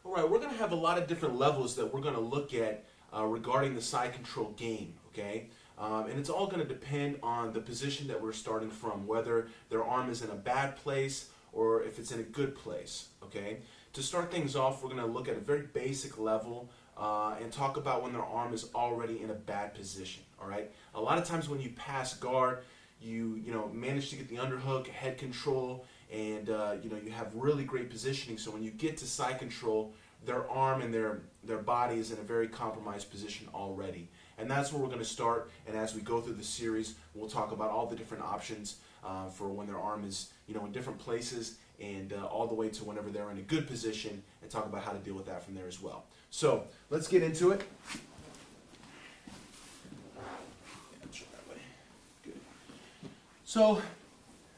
All right, we're going to have a lot of different levels that we're going to look at regarding the side control game, okay? And it's all going to depend on the position that we're starting from, whether their arm is in a bad place or if it's in a good place, okay? To start things off, we're going to look at a very basic level and talk about when their arm is already in a bad position, all right? A lot of times when you pass guard, you manage to get the underhook, head control, and you have really great positioning. So when you get to side control, their arm and their body is in a very compromised position already. And that's where we're going to start. And as we go through the series, we'll talk about all the different options for when their arm is in different places, and all the way to whenever they're in a good position, and talk about how to deal with that from there as well. So let's get into it. Good. So,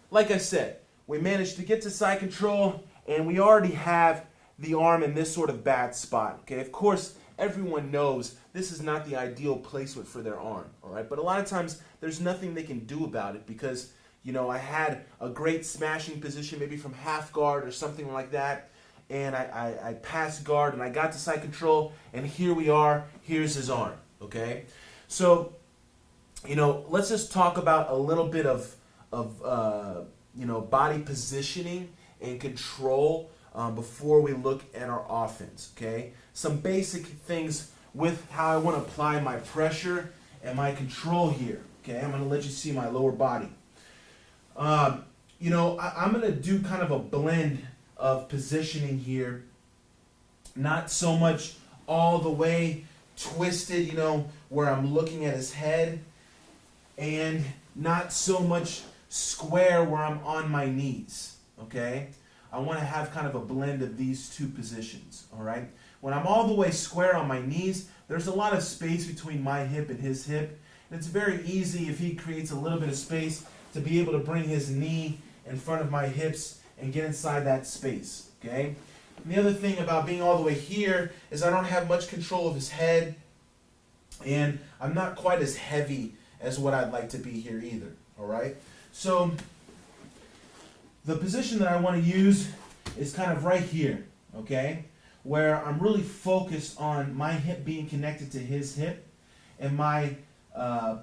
like I said, we managed to get to side control, and we already have the arm in this sort of bad spot. Okay, of course, everyone knows this is not the ideal placement for their arm, all right? But a lot of times, there's nothing they can do about it because, I had a great smashing position, maybe from half guard or something like that, and I passed guard, and I got to side control, and here we are. Here's his arm, okay? So, let's just talk about a little bit of body positioning and control before we look at our offense, okay? Some basic things with how I want to apply my pressure and my control here, okay? I'm going to let you see my lower body. I'm going to do kind of a blend of positioning here, not so much all the way twisted, where I'm looking at his head, and not so much square where I'm on my knees, okay? I want to have kind of a blend of these two positions, all right? When I'm all the way square on my knees, there's a lot of space between my hip and his hip, and it's very easy if he creates a little bit of space to be able to bring his knee in front of my hips and get inside that space, okay? And the other thing about being all the way here is I don't have much control of his head, and I'm not quite as heavy as what I'd like to be here either, all right? So the position that I want to use is kind of right here, okay? Where I'm really focused on my hip being connected to his hip, and my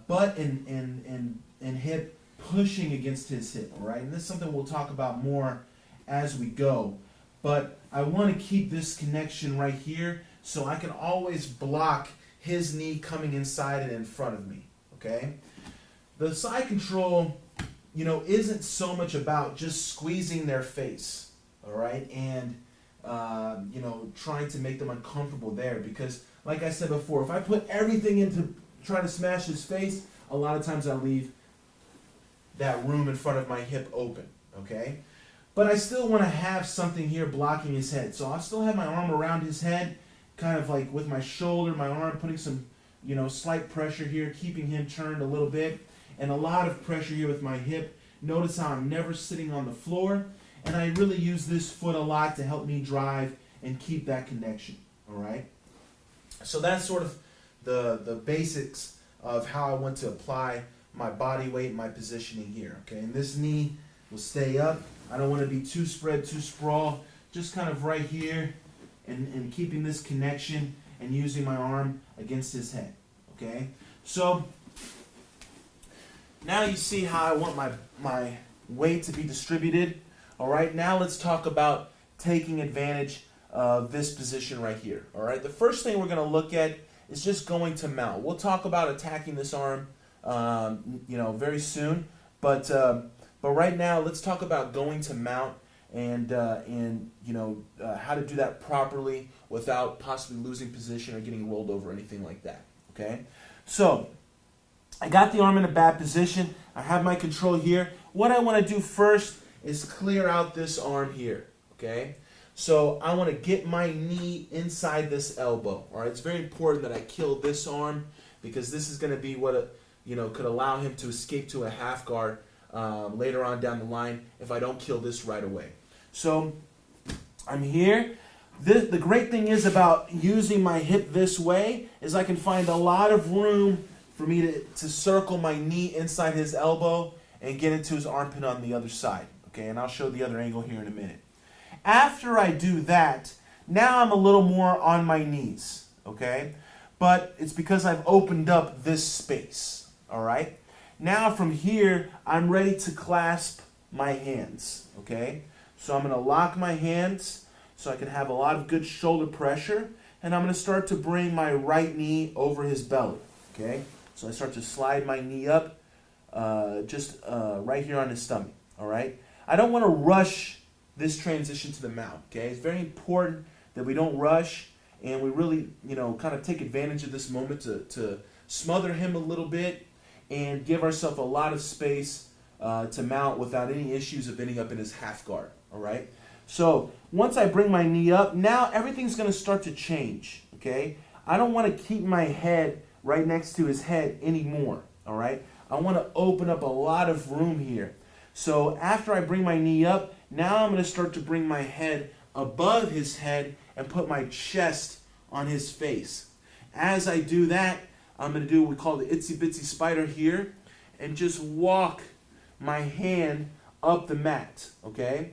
butt and hip pushing against his hip, all right? And this is something we'll talk about more as we go. But I want to keep this connection right here so I can always block his knee coming inside and in front of me, okay? The side control, isn't so much about just squeezing their face, all right? And, trying to make them uncomfortable there, because, like I said before, if I put everything into trying to smash his face, a lot of times I leave that room in front of my hip open, okay? But I still want to have something here blocking his head. So I'll still have my arm around his head, kind of like with my shoulder, my arm, putting some, slight pressure here, keeping him turned a little bit, and a lot of pressure here with my hip. Notice how I'm never sitting on the floor, and I really use this foot a lot to help me drive and keep that connection, all right? So that's sort of the basics of how I want to apply my body weight and my positioning here, okay? And this knee will stay up. I don't want to be too spread, too sprawl, just kind of right here, and keeping this connection and using my arm against his head, okay? So now you see how I want my weight to be distributed. All right, now let's talk about taking advantage of this position right here. All right, the first thing we're going to look at is just going to mount. We'll talk about attacking this arm, very soon. But right now, let's talk about going to mount and how to do that properly without possibly losing position or getting rolled over or anything like that. Okay, so I got the arm in a bad position. I have my control here. What I want to do first is clear out this arm here, okay? So I want to get my knee inside this elbow, all right? It's very important that I kill this arm because this is going to be what, could allow him to escape to a half guard later on down the line if I don't kill this right away. So I'm here. The great thing is about using my hip this way is I can find a lot of room for me to circle my knee inside his elbow and get into his armpit on the other side. Okay, and I'll show the other angle here in a minute. After I do that, Now I'm a little more on my knees, okay? But it's because I've opened up this space, all right? Now from here, I'm ready to clasp my hands, okay? So I'm going to lock my hands so I can have a lot of good shoulder pressure, and I'm going to start to bring my right knee over his belly, okay? So I start to slide my knee up just right here on his stomach, all right? I don't want to rush this transition to the mount, okay? It's very important that we don't rush and we really, kind of take advantage of this moment to smother him a little bit and give ourselves a lot of space to mount without any issues of ending up in his half guard, all right? So once I bring my knee up, now everything's going to start to change, okay? I don't want to keep my head right next to his head anymore, all right? I want to open up a lot of room here. So after I bring my knee up, now I'm going to start to bring my head above his head and put my chest on his face. As I do that, I'm going to do what we call the itsy bitsy spider here and just walk my hand up the mat, okay?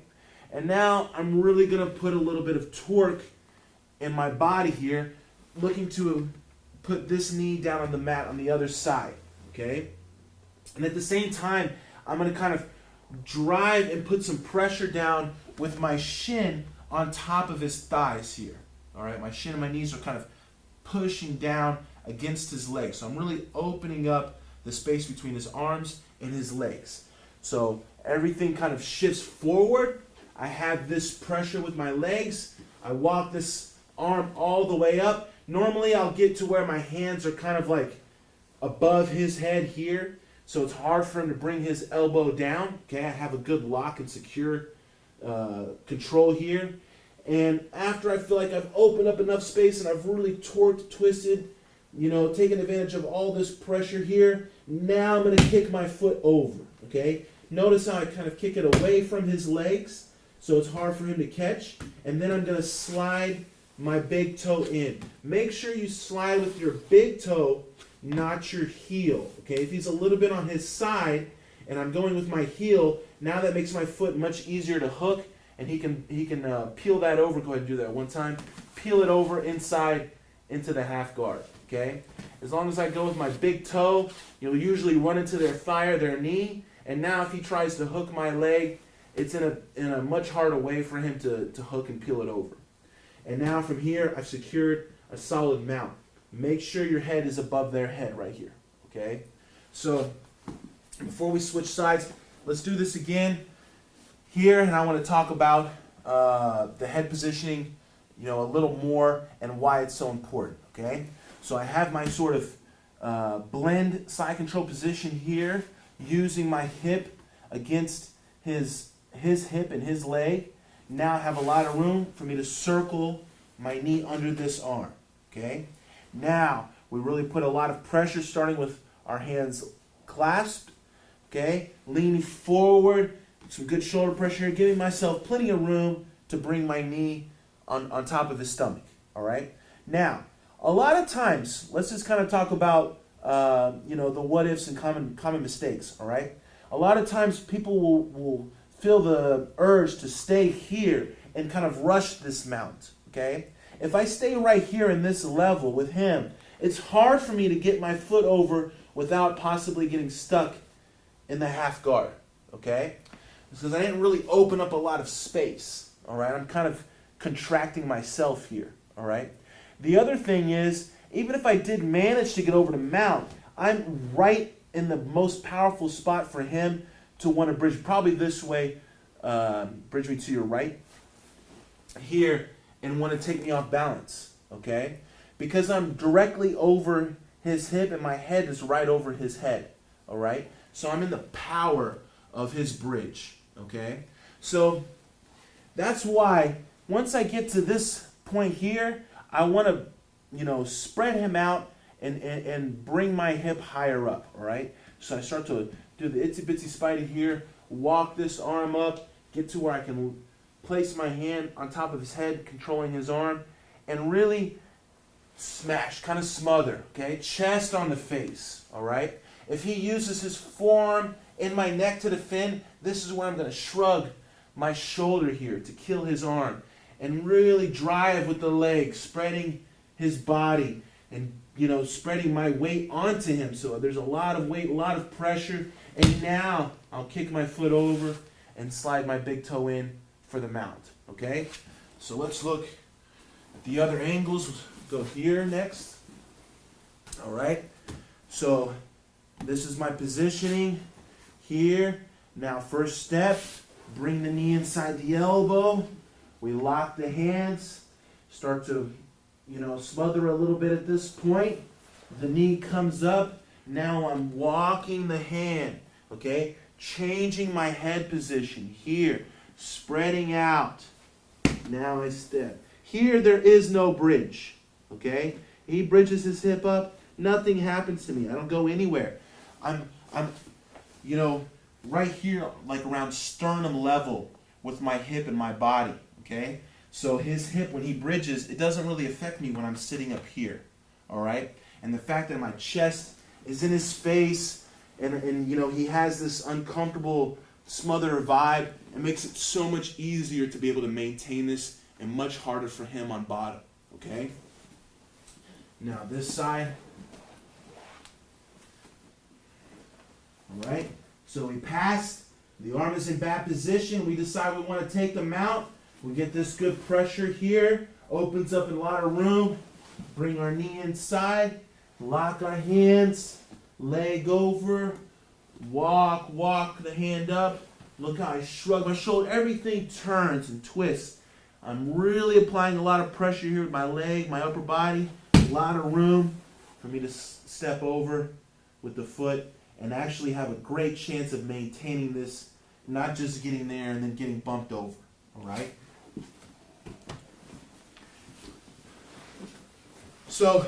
And now I'm really going to put a little bit of torque in my body here, looking to put this knee down on the mat on the other side, okay? And at the same time, I'm going to kind of drive and put some pressure down with my shin on top of his thighs here. All right, my shin and my knees are kind of pushing down against his legs. So I'm really opening up the space between his arms and his legs. So everything kind of shifts forward. I have this pressure with my legs. I walk this arm all the way up. Normally I'll get to where my hands are kind of like above his head here. So it's hard for him to bring his elbow down. Okay, I have a good lock and secure control here. And after I feel like I've opened up enough space and I've really torqued, twisted, taken advantage of all this pressure here, now I'm going to kick my foot over. Okay, notice how I kind of kick it away from his legs so it's hard for him to catch. And then I'm going to slide my big toe in. Make sure you slide with your big toe, not your heel. Okay, if he's a little bit on his side and I'm going with my heel, now that makes my foot much easier to hook, and he can peel that over. Go ahead and do that one time. Peel it over inside into the half guard. Okay, as long as I go with my big toe, you'll usually run into their thigh or their knee, and now if he tries to hook my leg, it's in a much harder way for him to hook and peel it over. And now from here, I've secured a solid mount. Make sure your head is above their head right here, okay? So before we switch sides, let's do this again here, and I want to talk about the head positioning, a little more and why it's so important, okay? So I have my sort of blend side control position here, using my hip against his hip and his leg. Now I have a lot of room for me to circle my knee under this arm, okay? Now, we really put a lot of pressure starting with our hands clasped, okay? Leaning forward, some good shoulder pressure here, giving myself plenty of room to bring my knee on top of his stomach, all right? Now, a lot of times, let's just kind of talk about, the what ifs and common mistakes, all right? A lot of times people will feel the urge to stay here and kind of rush this mount, okay? If I stay right here in this level with him, it's hard for me to get my foot over without possibly getting stuck in the half guard, okay? Because I didn't really open up a lot of space, all right? I'm kind of contracting myself here, all right? The other thing is, even if I did manage to get over to mount, I'm right in the most powerful spot for him to want to bridge, probably this way, bridge me to your right, here, and want to take me off balance, okay? Because I'm directly over his hip and my head is right over his head, all right? So I'm in the power of his bridge, okay? So that's why once I get to this point here, I want to, spread him out and bring my hip higher up, all right? So I start to do the itsy bitsy spidey here, walk this arm up, get to where I can place my hand on top of his head, controlling his arm, and really smash, kind of smother, okay? Chest on the face, all right? If he uses his forearm in my neck to defend, this is where I'm going to shrug my shoulder here to kill his arm and really drive with the legs, spreading his body and, spreading my weight onto him. So there's a lot of weight, a lot of pressure. And now I'll kick my foot over and slide my big toe in for the mount. Okay? So let's look at the other angles. Go here next. All right? So this is my positioning here. Now first step, bring the knee inside the elbow. We lock the hands. Start to, smother a little bit at this point. The knee comes up. Now I'm walking the hand, okay? Changing my head position here. Spreading out. Now I step. Here there is no bridge, okay? He bridges his hip up. Nothing happens to me. I don't go anywhere. I'm right here, like around sternum level with my hip and my body, okay? So his hip, when he bridges, it doesn't really affect me when I'm sitting up here, all right? And the fact that my chest is in his face and he has this uncomfortable smother vibe, it makes it so much easier to be able to maintain this and much harder for him on bottom, okay? Now this side. All right, so we passed. The arm is in bad position. We decide we want to take them out. We get this good pressure here. Opens up a lot of room. Bring our knee inside. Lock our hands. Leg over. Walk the hand up. Look how I shrug my shoulder. Everything turns and twists. I'm really applying a lot of pressure here with my leg, my upper body. A lot of room for me to step over with the foot and actually have a great chance of maintaining this, not just getting there and then getting bumped over, all right? So,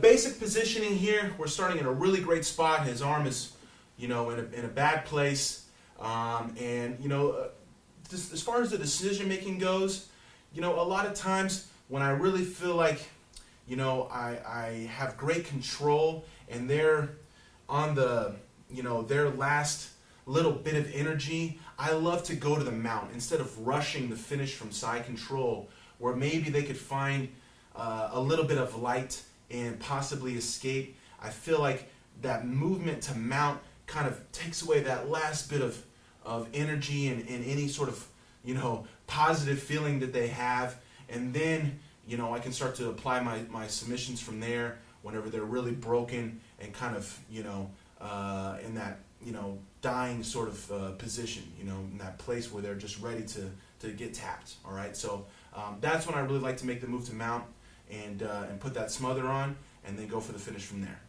basic positioning here, we're starting in a really great spot. His arm is, in a bad place. Just as far as the decision making goes, a lot of times when I really feel like, I have great control and they're on the, their last little bit of energy, I love to go to the mount instead of rushing the finish from side control, where maybe they could find a little bit of light and possibly escape. I feel like that movement to mount kind of takes away that last bit of energy and any sort of, positive feeling that they have. And then, I can start to apply my submissions from there whenever they're really broken and kind of, in that, dying sort of position, in that place where they're just ready to get tapped, all right? So that's when I really like to make the move to mount and put that smother on and then go for the finish from there.